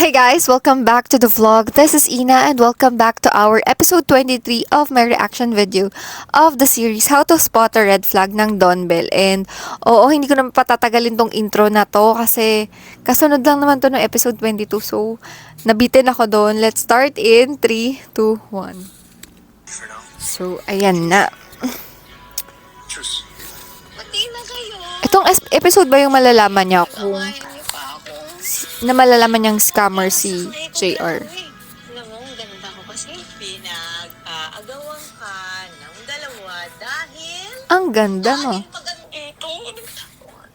Hey guys, welcome back to the vlog. This is Ina and welcome back to our episode 23 of my reaction video of the series How to Spot a Red Flag ng Don Bell. And hindi ko naman patatagalin tong intro na to kasi kasunod lang naman to ng episode 22. So, nabitin ako doon. Let's start in 3, 2, 1. So, ayan na. Pati na kayo. Itong episode ba yung malalaman niya kung Tawahin niyo pa ako. na malalaman niyang scammer si JR? Alam mo, ang ganda ko kasi pinag-aagawan ka ng dalawa dahil Ang ganda, no? ito, nagtapuan.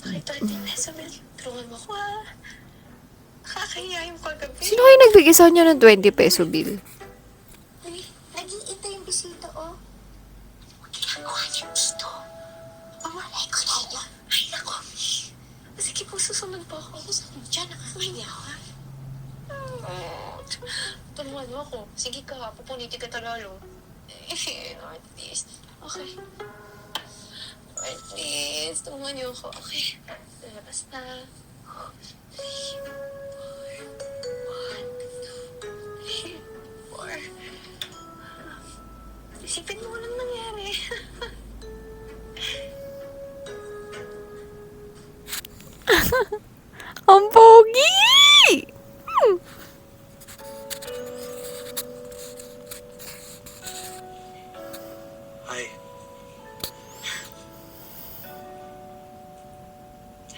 Bakit 30 peso, Bel? Tulungan mo ko, ha? Nakakahiya yung paggabi. Sino kayo nagbigay sa kanya ng 20 peso bill? Uy, naging ito yung bisita, oh. Ginagawa niyo dito. Mamalay ko na niya. Ay, nako. Sige po, susunod po ako. Diyan, nakakahiya ako, ha? Tulungan mo ako. Sige ka, pupuniti ka talalo. At least. Okay. At least, tulungan niyo ako. Okay. Lalabas na. 3, 4. Isipin mo walang nangyari. Ang pogi! Hi.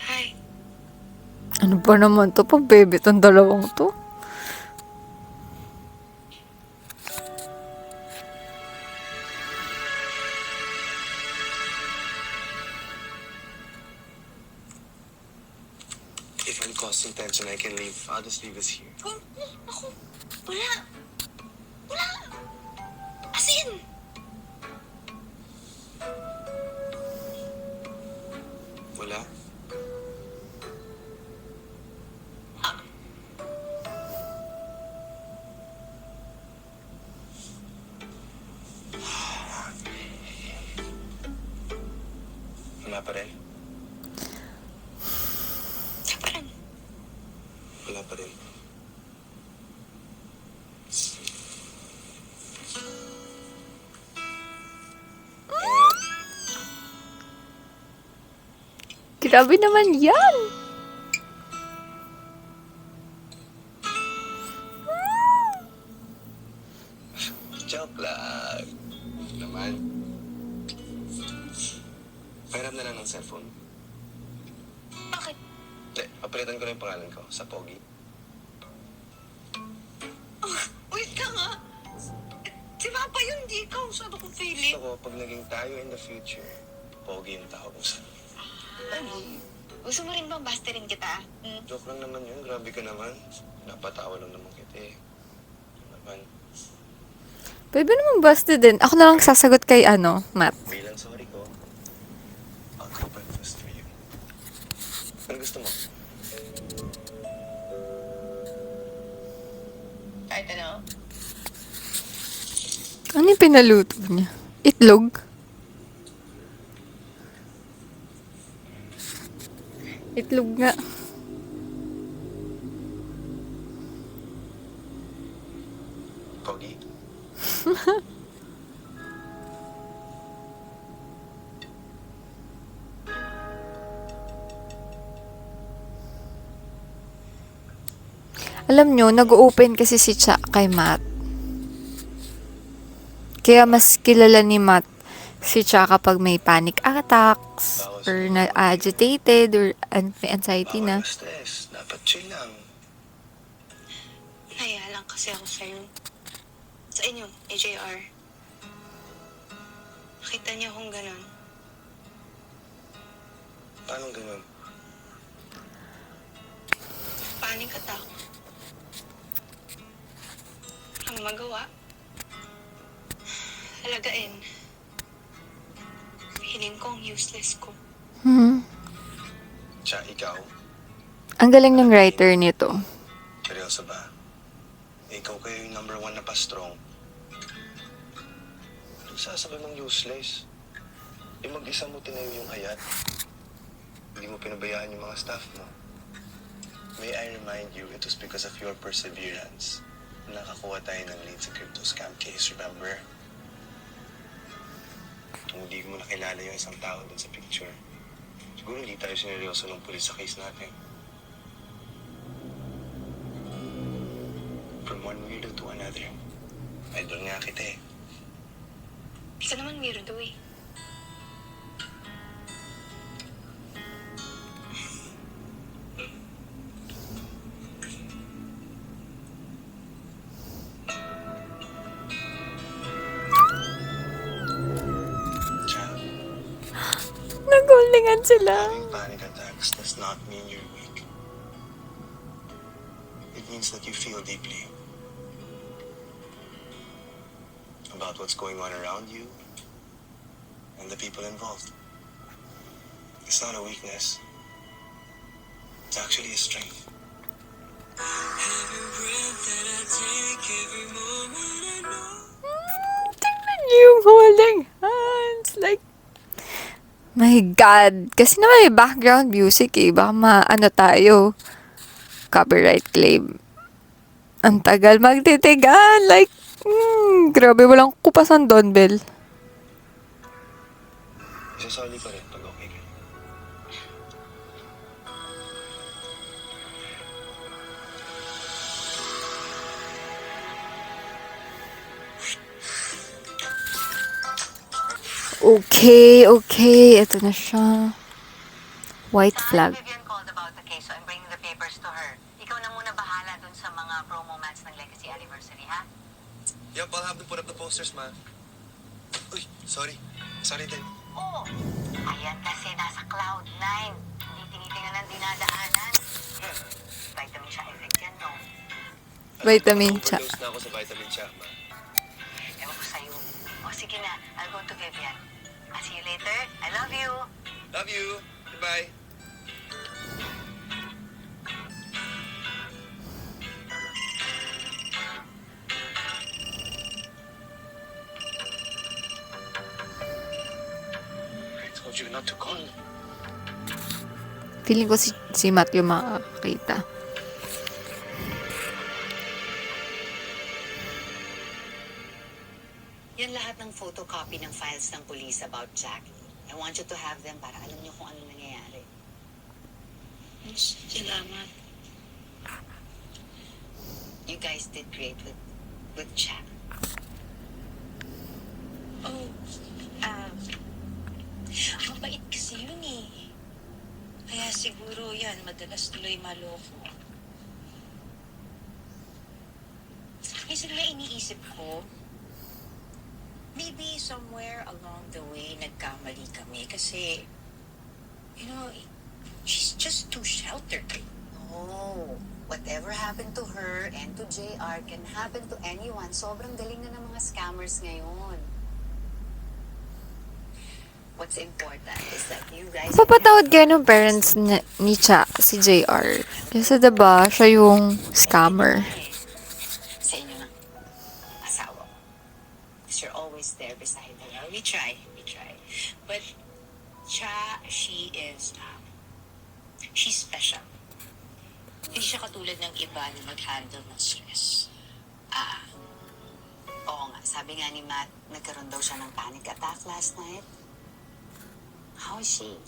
Hi. Ano ba naman to? Pabebe tong dalawang to. If I'm causing tension, I can leave. I'll just leave us here. Ako, wala. Wala. As in, Wala? Wala pa rin? saparan. Wala pa rin. Grabe naman yan! Joke lang. Naman. Pahiram na lang ng cellphone. Bakit? Hindi, papalitan ko na yung pangalan ko sa Pogi. Wait ka nga. Si Papa yun, di ikaw. Sabi ko, Gusto feeling. ko, pag naging tayo in the future, Pogi yung tawag mo sa... Gusto mo rin bang basterin kita? Joke lang naman yun. Grabe ka naman. Napatawa lang naman kita eh. Naman. Pwede naman busted din. Ako na lang sasagot kay Matt. Bilang sorry ko, I'll cook breakfast for you. Ano gusto mo? Kahit ano? Ano yung pinaluto niya? Itlog? Itlog nga. Pogi? Alam nyo, nag-open kasi si Cha kay Matt. Kaya mas kilala ni Matt si Cha kapag may panic attacks or na-agitated or may anxiety na. Bawal stress. Dapat chill lang. Naya lang kasi ako sa'yo. Sa inyo, AJR. Nakita niyo akong ganun. Paano ganun? Panic attack. Ang magawa. Halagain. Feeling kong useless ko. Siya, ikaw? Ang galing ng writer nito. Seryoso ba? Ikaw kayo yung number 1 na pa-strong. Nagsasabi mong useless. mag-isa mo tinayo yung hayat. Hindi mo pinabayaan yung mga staff mo. May I remind you, it was because of your perseverance na nakakuha tayo ng lead sa crypto scam case, remember? Kung hindi mo nakilala yung isang tao dun sa picture, siguro hindi tayo sineryoso ng pulis sa case natin. From one weirdo to another. Idol nga kita eh. Di ka naman meron daw eh. Cha, Nagulingan sila. having panic attacks does not mean you're weak. It means that you feel deeply about what's going on around you and the people involved. It's not a weakness. It's actually a strength. Tingnan niyo yung holding hands. Like, my God. Kasi naman may background music eh. Baka maano tayo. Copyright claim. Ang tagal magtitigan. Like, grabe, walang kupasan Don Bell. Isasali pa rin pag okay ka. Okay, okay. Ito na siya. White flag. Vivian called about the case, so I'm bringing the papers to her. Ikaw na muna bahala dun sa mga promo mats ng Legacy Anniversary, ha? Yup, I'll have to put up the posters, ma. Uy, sorry. Sorry din. Oo. Ayan kasi nasa cloud 9. Hindi tinitingnan ang dinadaanan. Vitamin siya effect yan, no? Vitamin cha. Overdose na ako sa vitamin cha, ma. Ewan ko sa'yo. O sige na, I'll go to Vivian. I'll see you later. I love you. Love you. Goodbye. I told you not to call. Feeling ko si Matt yung makakita. Yan lahat ng photocopy ng files ng police about Jackie. I want you to have them para alam niyo kung ano nangyayari. Salamat. You guys did great with Jack. Oh, mabait kasi yun eh. Kaya siguro yan, madalas tuloy maloko. Minsan nga iniisip ko, maybe somewhere along the way nagkamali kami kasi, you know, she's just too sheltered. No. Whatever happened to her and to JR can happen to anyone. Sobrang galing na ng mga scammers ngayon. What's important is that you guys... Papatawad kayo ng parents ni Cha, si JR. Kasi diba, siya yung scammer. Sa inyo ng asawa mo. Because you're always there beside her. We try. But Cha, she's special. Hindi siya katulad ng iba na mag-handle ng stress. Oo nga, sabi nga ni Matt, nagkaroon daw siya ng panic attack last night. How is she?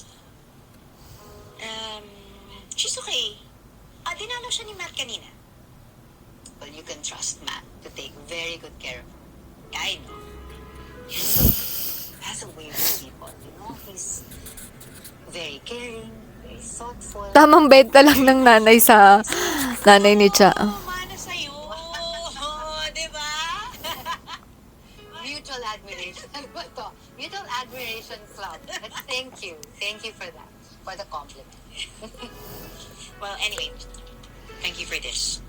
She's okay. Dinalo siya ni Matt kanina. Well, you can trust Matt to take very good care of her. I know. He has a way with people, you know? He's very caring, very thoughtful. Tamang benta lang ng nanay sa nanay ni Cha. Mana sa'yo. Di ba? Mutual admiration. Ano ba to? Mutual admiration club. But thank you. Thank you for that. For the compliment. Well, anyway, thank you for this.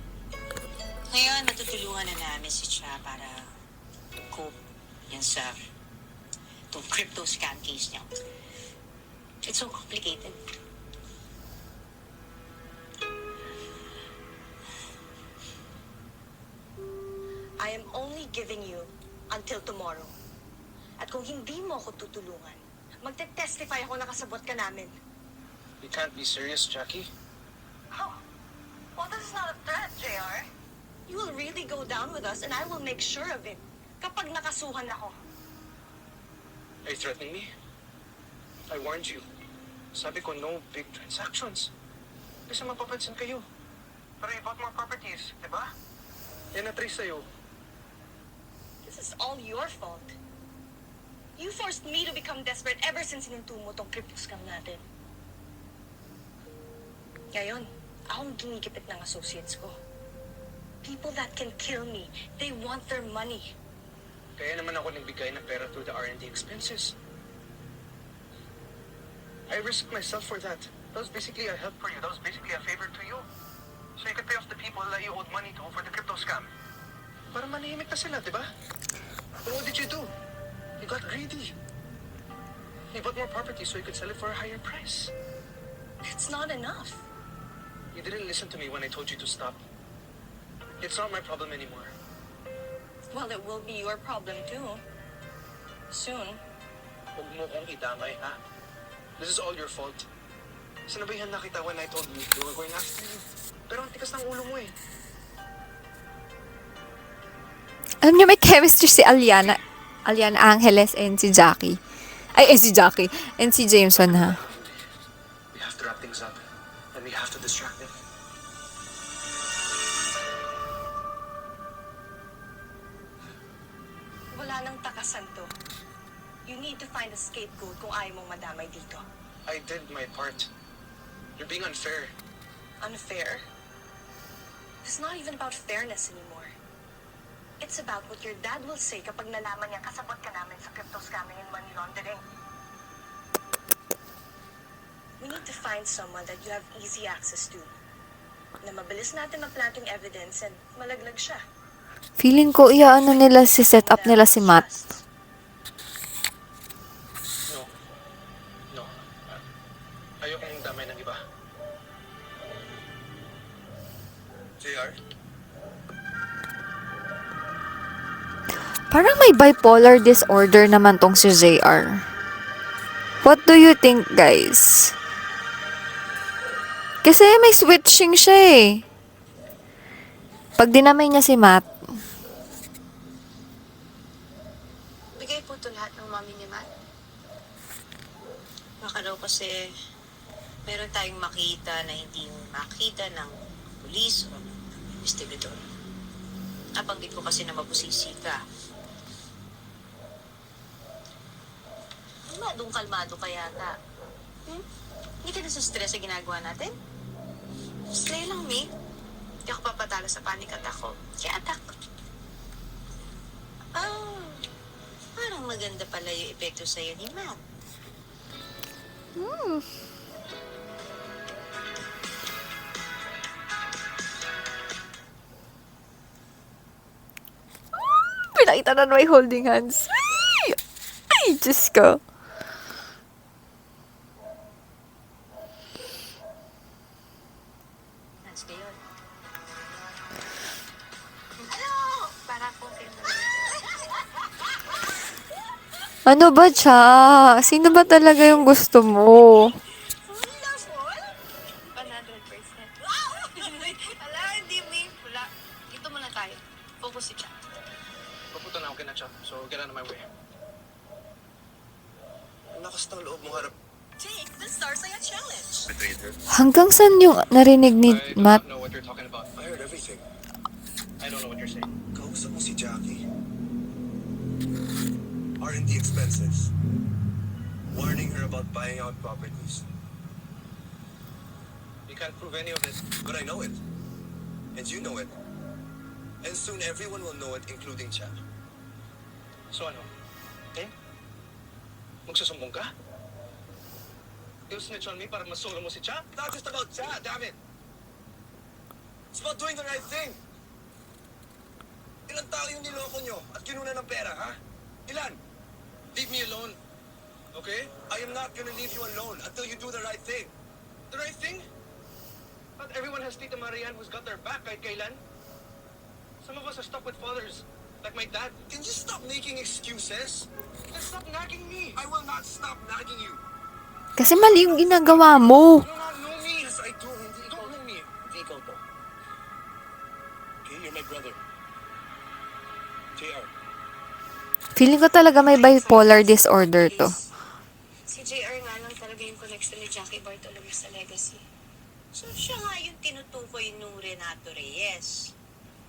Ngayon, matutulungan na namin si Cha para cope yan sa itong crypto scam case niya. It's so complicated. I am only giving you until tomorrow. At kung hindi mo ako tutulungan, magte-testify ako na kasabot ka namin. You can't be serious, Jackie. How? What does go down with us and I will make sure of it. Kapag nakasuhan ako. Are you threatening me? I warned you. Sabi ko, no big transactions. Kasi mapapansin kayo. Pero you bought more properties, di ba? Yan na trace sa'yo. This is all your fault. You forced me to become desperate ever since ininto mo tong crypto scam natin. Ngayon, akong ginigipit ng associates ko. People that can kill me, they want their money. Kaya naman ako nagbigay ng pera through the R&D expenses. I risked myself for that. That was basically a help for you. That was basically a favor to you. So you could pay off the people that you owed money to for the crypto scam. Para manahimik na sila, di ba? But what did you do? You got greedy. You bought more property so you could sell it for a higher price. It's not enough. You didn't listen to me when I told you to stop. It's not my problem anymore. Well, it will be your problem too. Soon. Huwag mo kong idamay, ha? This is all your fault. Sinabihan na kita when I told you they were going after you. Pero ang tikas ng ulo mo eh. Alam niyo, may chemistry si Aliana Angeles and si Jackie. Si Jackie. And si Jameson, ha? We have to wrap things up. And we have to distract them. Wala nang takasan to. You need to find a scapegoat kung ayaw mong madamay dito. I did my part. You're being unfair. Unfair? It's not even about fairness anymore. It's about what your dad will say kapag nalaman niya kasabot ka namin sa crypto scamming and money laundering. We need to find someone that you have easy access to. Na mabilis natin ma-plant yung evidence and malaglag siya. Feeling ko, nila si set up nila si Matt. No. No. Ayokong damay ng iba. JR? Parang may bipolar disorder naman tong si JR. What do you think, guys? Kasi may switching siya eh. Pag dinamay niya si Matt, Bigay po ito lahat ng mami ni Matt. Baka daw kasi meron tayong makita na hindi makita ng pulis o investigador. Nabanggit ko kasi na mabusisi ka. Kalmadong kalmado ka yata. Hindi ka nasa-stress sa ginagawa natin? Slay lang, May. Hindi ako papatalo sa panic attack ko. Kaya attack. Parang maganda pala yung epekto sa'yo ni Matt. pinakita na may holding hands. Ay, Diyos ko. Hans kayo. Hello! Para po kayo. Ano ba siya? Sino ba talaga yung gusto mo? 100%. Wala, hindi may. Wala. Dito muna tayo. Focus si Chat. Papunta na ako kina Chap, so get out of my way. Ang lakas ng loob mo harap. Take the Starsaya Challenge! Hanggang saan yung narinig ni I do Matt? not know what you're talking about. I heard everything. I don't know what you're saying. Kausap mo si Jackie. R&D expenses. Warning her about buying out properties. You can't prove any of it. But I know it. And you know it. And soon everyone will know it, including Chad. So ano? Magsusumbong ka? You'll snitch on me para masolo mo si Chap? Not just about Chad, damn it! It's about doing the right thing! Ilang tao yung niloko nyo at kinuna ng pera, ha? Ilan? Leave me alone. Okay? I am not gonna leave you alone until you do the right thing. The right thing? Not everyone has Tita Marian who's got their back kahit kailan. Some of us are stuck with fathers, like my dad. Can you stop making excuses? Then stop nagging me. I will not stop nagging you. Kasi mali yung ginagawa mo. You do not know me. Yes, I do. Hindi You don't know me. Hindi ikaw to. Okay, you're my brother. JR, Feeling ko talaga may bipolar disorder to. Si JR nga lang talaga yung connection ni Jackie Bartolome sa legacy. So siya nga yung tinutukoy nung Renato Reyes.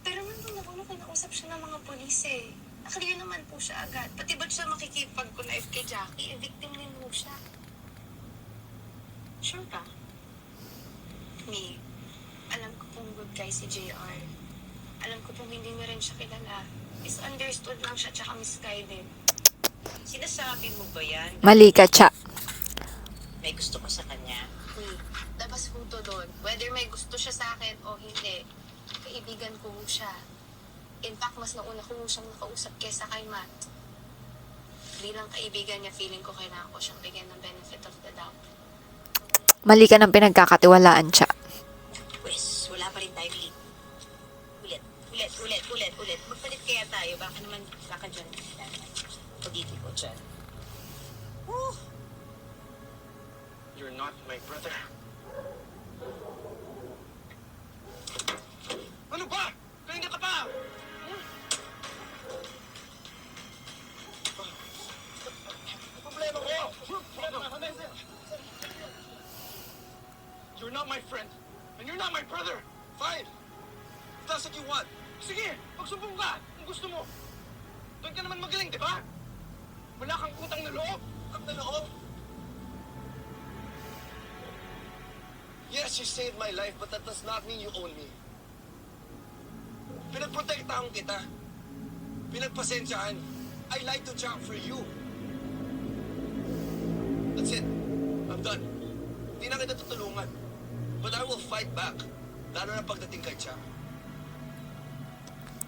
Pero nandun ako nung kinausap siya ng mga polis eh. Nakaliya naman po siya agad. Pati ba't siya makikipag-connect kay Jackie? Victim din po siya. Sure ka? Me, alam ko pong good guy si JR. Alam ko pong hindi mo rin siya kilala. Misunderstood lang siya tsaka misguided. Sinasabi mo ba yan? Mali ka, Cha. May gusto ko sa kanya. Labas po to doon. Whether may gusto siya sa akin o hindi, kaibigan ko po siya. In fact, mas nauna ko siyang nakausap kesa kay Matt. Bilang kaibigan niya, feeling ko kailangan ko siyang bigyan ng benefit of the doubt. Mali ka ng pinagkakatiwalaan, Cha. Pwes, wala pa rin tayo ulit. Ulit. Magpalit kaya tayo. Baka dyan. Pagiging ko dyan. You're not my brother. Ano ba? Kanina ka pa! Problema ko! You're not my friend. And you're not my brother. fine. If that's what you want. Sige, magsumbong ka kung gusto mo. Doon ka naman magaling, di ba? Wala kang utang na loob. Utang na loob? Yes, you saved my life, but that does not mean you own me. Pinagprotektahan kita. Pinagpasensyahan. I lied to Jack for you. That's it. I'm done. Hindi na kita tutulungan. But I will fight back. Lalo na pagdating kay Jack.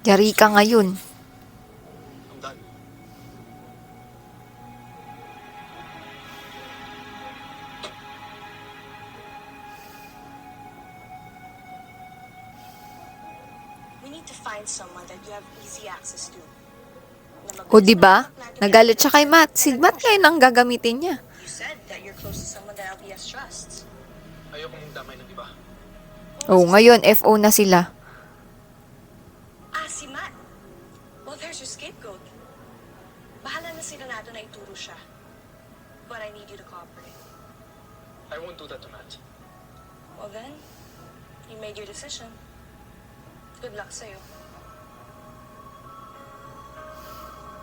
Yari ka ngayon. I'm done. We need to find someone that you have easy access to. Na O, di ba? mabilis na Nagalit siya kay Matt. Si Matt ngayon ang gagamitin niya. You said that you're close to someone that LBS trusts. Ayokong damay ng iba. Oh, ngayon, FO na sila. Ah, si Matt. Well, there's your scapegoat. Bahala na si Renato na ituro siya. But I need you to cooperate. I won't do that to Matt. Well then, you made your decision. Good luck sa'yo.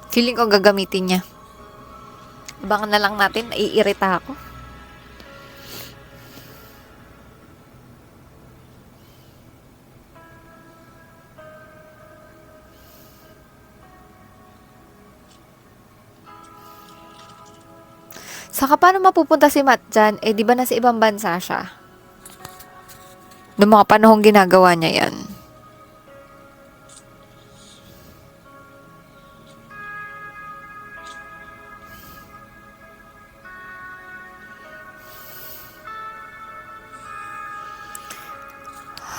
Feeling ko gagamitin niya. Abangan na lang natin. Naiirita ako. Saka paano mapupunta si Matt dyan? Eh, di ba nasa ibang bansa siya? Noong mga panahong ginagawa niya yan.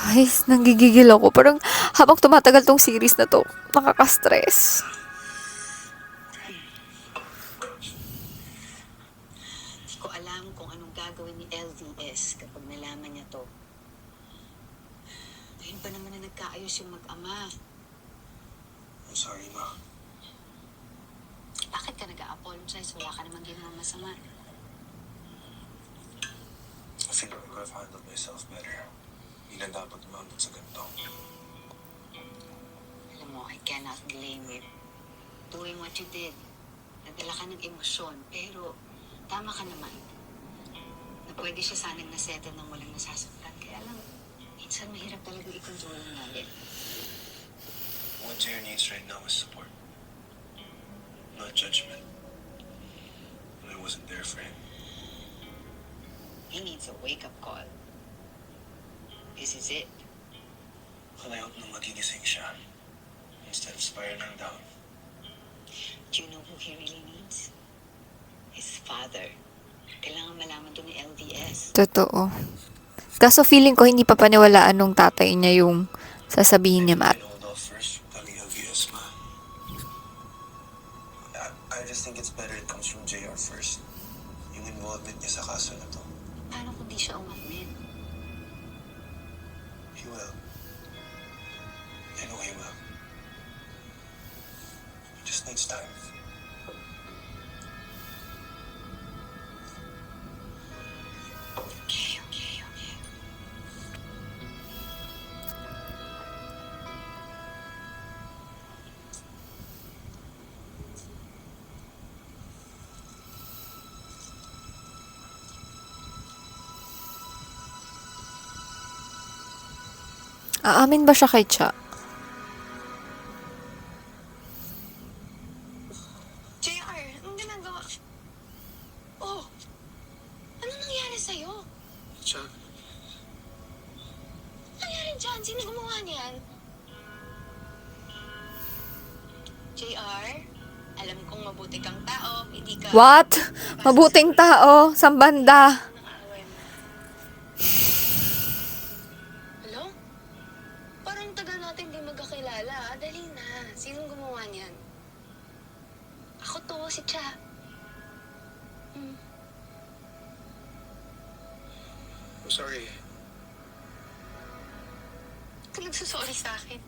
Ay, nanggigigil ako. Parang habang tumatagal tong series na to, nakaka-stress. Hindi ko alam kung anong gagawin ni LVS kapag nalaman niya to. Ngayon pa naman na nagkaayos yung mag-ama. I'm sorry, Ma. Bakit ka nag-a-apologize? Wala ka naman ginawang masama. I feel like I could have handled myself better. Hindi na dapat umabot sa ganito. Alam mo, I cannot blame you. Doing what you did. Nagdala ka ng emosyon, pero tama ka naman. Na pwede siya sanang nasettle nang walang nasasaktan. Kaya lang, minsan mahirap talaga i-control ang galit. What Jair needs right now is support. Not judgment. And I wasn't there for him. He needs a wake-up call. This is it. And I hope na magigising siya. Instead of spiraling down. Do you know who he really needs? His father. Kailangan malaman to ni LVS. Totoo. Kaso feeling ko hindi pa paniwalaan nung tatay niya yung sasabihin niya, Matt. I hold off first from telling LVS, Ma. I just think it's better it comes from JR first. Yung involvement niya sa kaso na to. Paano kung di siya umamin? He will. I know he will. just needs time. Okay, okay, okay. Aamin ba siya kay Cha? JR, anong ginagawa? Oh, ano nangyari sa'yo? Cha, Ano nangyari dyan? Sino gumawa niyan? JR, alam kong mabuti kang tao, hindi ka... What? Mabuting tao. Sambanda. Anong away mo? Hello? Parang tagal natin di magkakilala. Dali na. Sinong gumawa niyan? Ako to, si Cha. Hmm. I'm sorry. Ito nagsusorry sa akin.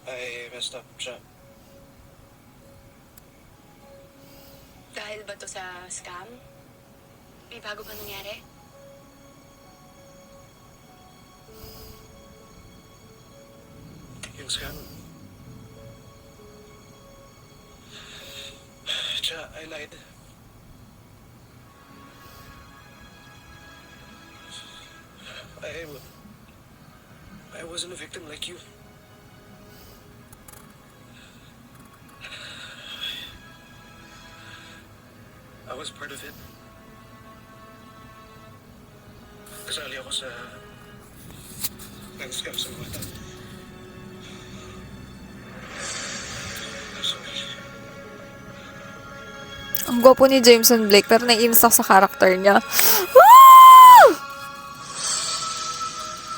I messed up, Cha. Dahil ba to sa scam? May bago ba nangyari? Yung scam. Cha, I lied. I wasn't a victim like you. I was part of it. Kasali ako sa nag-scam sa mga tao. I'm sorry. Ang gwapo ni Jameson Blake, pero naiinis ako sa karakter niya. Woo!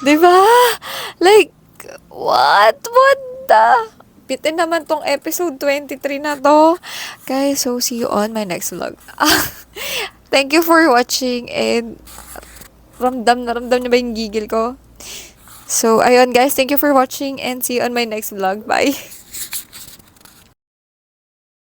Diba? Like, what? What the? Bitin naman tong episode 23 na to. Guys, so see you on my next vlog. Thank you for watching and ramdam na ramdam niyo ba yung gigil ko? So, ayun guys, thank you for watching and see you on my next vlog. Bye!